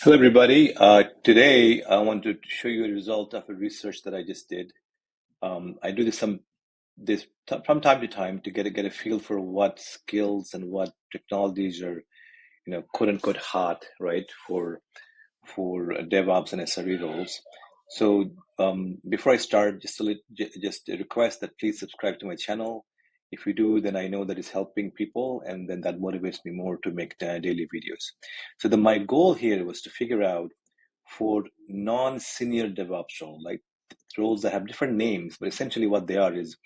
Hello, everybody. Today, I want to show you a result of a research that I just did. I do this from time to time to get a feel for what skills and what technologies are, quote unquote hot, right, for DevOps and SRE roles. So before I start, just a request that please subscribe to my channel. If you do, then I know that it's helping people, and then that motivates me more to make daily videos. So my goal here was to figure out for non-senior DevOps role, like roles that have different names, but essentially what they are is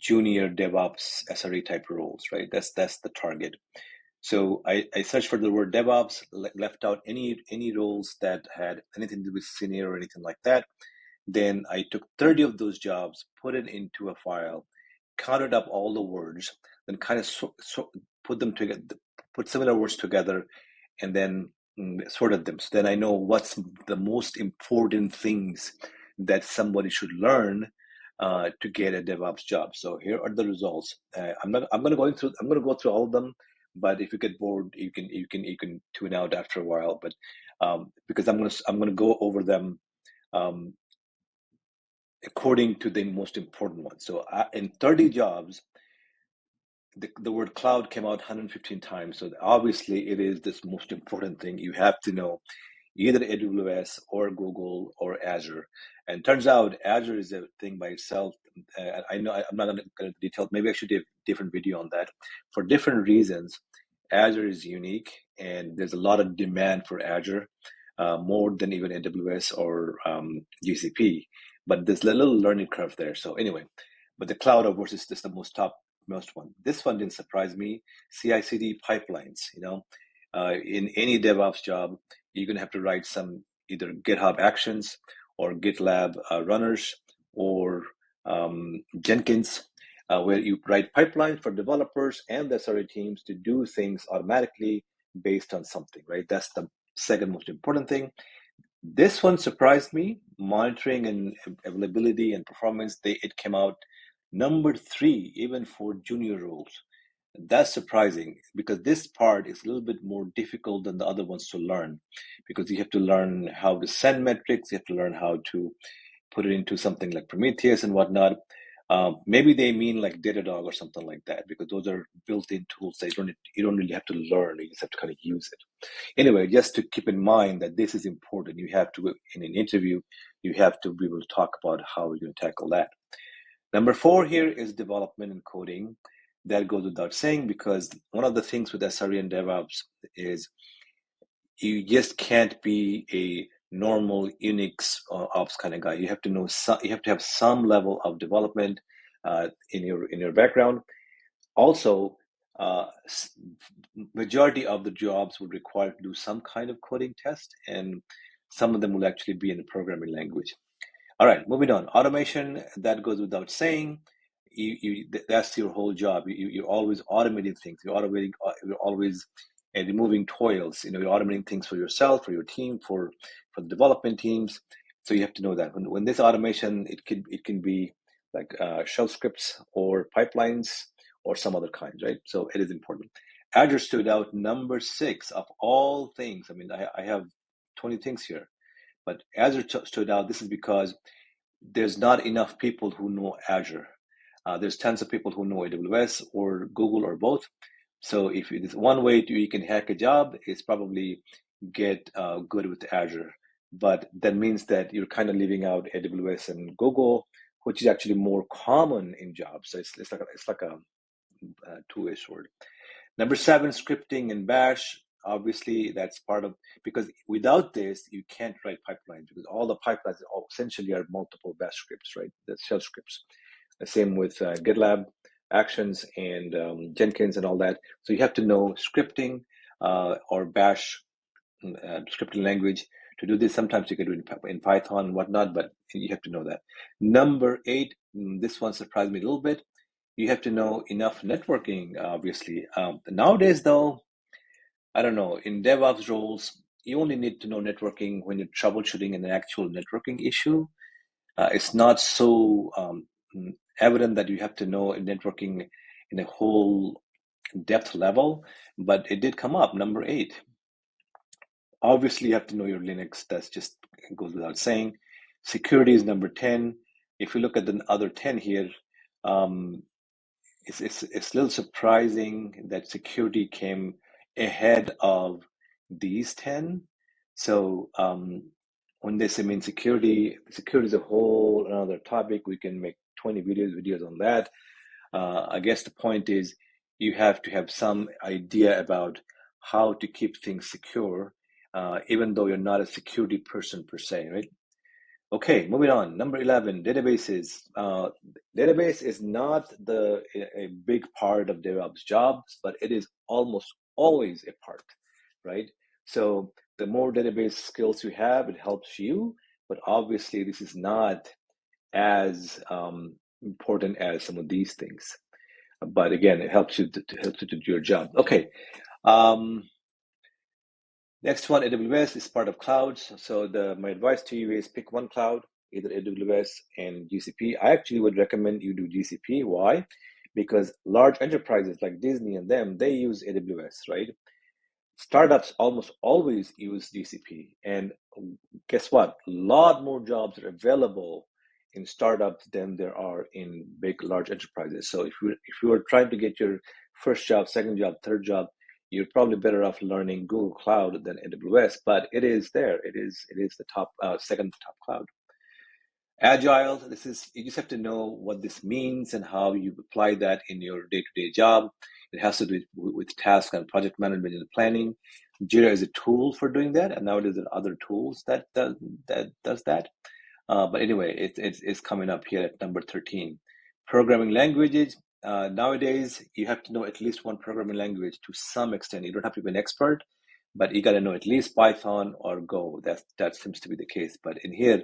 junior DevOps SRE type roles, right? That's the target. So I searched for the word DevOps, left out any roles that had anything to do with senior or anything like that. Then I took 30 of those jobs, put it into a file, counted up all the words, then kind of put them together, put similar words together, and then sorted them. So then I know what's the most important things that somebody should learn to get a DevOps job. So here are the results. I'm going to go through all of them. But if you get bored, you can tune out after a while. But because I'm gonna go over them um, according to the most important ones. So in 30 jobs, the word cloud came out 115 times. So obviously, it is this most important thing. You have to know either AWS or Google or Azure. And turns out Azure is a thing by itself. I know I'm not going to go into detail. Maybe I should do a different video on that. For different reasons, Azure is unique, and there's a lot of demand for Azure, more than even AWS or GCP. But there's a little learning curve there. So anyway, but the cloud, of course, is just the most one. This one didn't surprise me. CI/CD pipelines. In any DevOps job, you're going to have to write some either GitHub Actions or GitLab runners or Jenkins, where you write pipelines for developers and the SRE teams to do things automatically based on something, right? That's the second most important thing. This one surprised me. Monitoring and availability and performance, it came out number 3, even for junior roles. That's surprising because this part is a little bit more difficult than the other ones to learn, because you have to learn how to send metrics, you have to learn how to put it into something like Prometheus and whatnot. Maybe they mean like Datadog or something like that, because those are built-in tools that you don't really have to learn, you just have to kind of use it. Anyway, just to keep in mind that this is important. You have to, in an interview, you have to be able to talk about how you're going to tackle that. Number 4 here is development and coding. That goes without saying, because one of the things with SRE and DevOps is you just can't be a normal Unix ops kind of guy. You have to know you have to have some level of development in your background. Also, majority of the jobs would require to do some kind of coding test, and some of them will actually be in a programming language. All right, moving on. Automation, that goes without saying. That's your whole job. You're always automating things. You're always removing toils. You're automating things for yourself, for your team, for the development teams. So you have to know that when this automation, it can be like shell scripts or pipelines or some other kinds, right? So it is important. Azure stood out number 6 of all things. I mean, I have 20 things here, but Azure stood out. This is because there's not enough people who know Azure. There's tons of people who know AWS or Google or both. So if there's one way you can hack a job, is probably get good with Azure. But that means that you're kind of leaving out AWS and Google, which is actually more common in jobs. So it's like a two-way sword. Number 7, scripting and Bash. Obviously, that's part of, because without this, you can't write pipelines, because all the pipelines essentially are multiple Bash scripts, right? The shell scripts. The same with GitLab Actions and Jenkins and all that. So you have to know scripting or Bash scripting language to do this. Sometimes you can do it in Python and whatnot, but you have to know that. Number 8, this one surprised me a little bit. You have to know enough networking, obviously. Nowadays, though, I don't know, in DevOps roles, you only need to know networking when you're troubleshooting an actual networking issue. It's not so evident that you have to know networking in a whole depth level, but it did come up, number 8. Obviously, you have to know your Linux. That's just goes without saying. Security is number 10. If you look at the other 10 here, um, it's a little surprising that security came ahead of these 10. So when they say mean security is a whole another topic. We can make 20 videos on that. I guess the point is you have to have some idea about how to keep things secure, even though you're not a security person per se, right? Okay, moving on. Number 11, databases. Database is not a big part of DevOps jobs, but it is almost always a part, right? So the more database skills you have, it helps you, but obviously this is not as important as some of these things. But again, it helps you to do your job. Okay. Next one, AWS is part of clouds. So my advice to you is pick one cloud, either AWS and GCP. I actually would recommend you do GCP. Why? Because large enterprises like Disney and them, they use AWS, right? Startups almost always use GCP. And guess what? A lot more jobs are available in startups than there are in big, large enterprises. So if you are trying to get your first job, second job, third job, you're probably better off learning Google Cloud than AWS. But it is there. It is the top second top cloud. Agile, this is, you just have to know what this means and how you apply that in your day-to-day job. It has to do with task and project management and planning. Jira is a tool for doing that, and nowadays there are other tools that does that. But anyway, it's coming up here at number 13. Programming languages. Nowadays, you have to know at least one programming language to some extent. You don't have to be an expert, but you got to know at least Python or Go. That seems to be the case. But in here,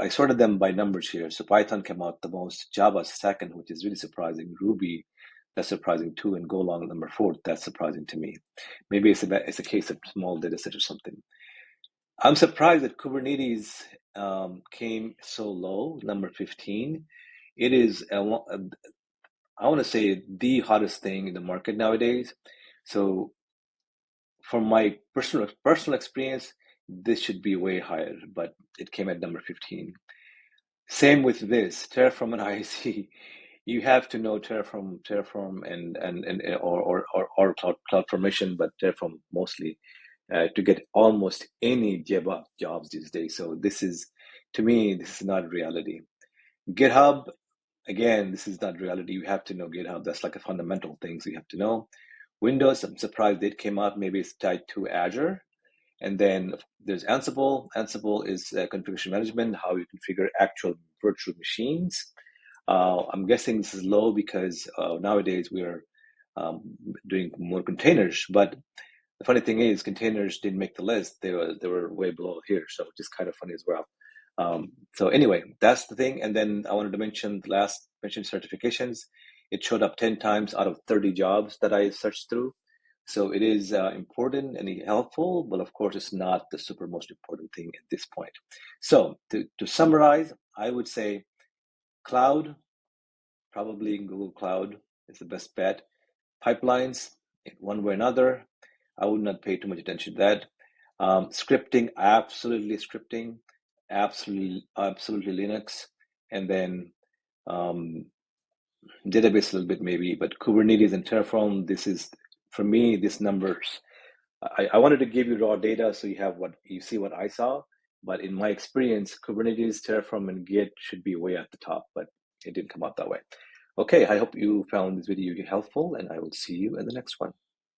I sorted them by numbers here. So Python came out the most, Java second, which is really surprising. Ruby, that's surprising too, and Golang number 4. That's surprising to me. Maybe it's a case of small data set or something. I'm surprised that Kubernetes came so low, number 15. It is, I want to say, the hottest thing in the market nowadays. So from my personal experience, this should be way higher, but it came at number 15. Same with this, Terraform and IAC. You have to know Terraform or CloudFormation, but Terraform mostly, to get almost any jobs these days. So this is, to me, this is not reality. GitHub, again, this is not reality. You have to know GitHub. That's like a fundamental thing, so you have to know. Windows, I'm surprised it came out. Maybe it's tied to Azure. And then there's Ansible. Ansible is configuration management, how you configure actual virtual machines. I'm guessing this is low because nowadays we are doing more containers. But the funny thing is, containers didn't make the list. They were way below here, so which is kind of funny as well. So anyway, that's the thing. And then I wanted to mention certifications. It showed up 10 times out of 30 jobs that I searched through. So it is important and helpful, but of course, it's not the super most important thing at this point. So to summarize, I would say cloud, probably Google Cloud is the best bet. Pipelines, in one way or another, I would not pay too much attention to that. Scripting, absolutely Linux, and then database a little bit maybe, but Kubernetes and Terraform, this is, for me, this numbers. I wanted to give you raw data so you see what I saw, but in my experience, Kubernetes, Terraform, and Git should be way at the top, but it didn't come out that way. Okay, I hope you found this video helpful, and I will see you in the next one.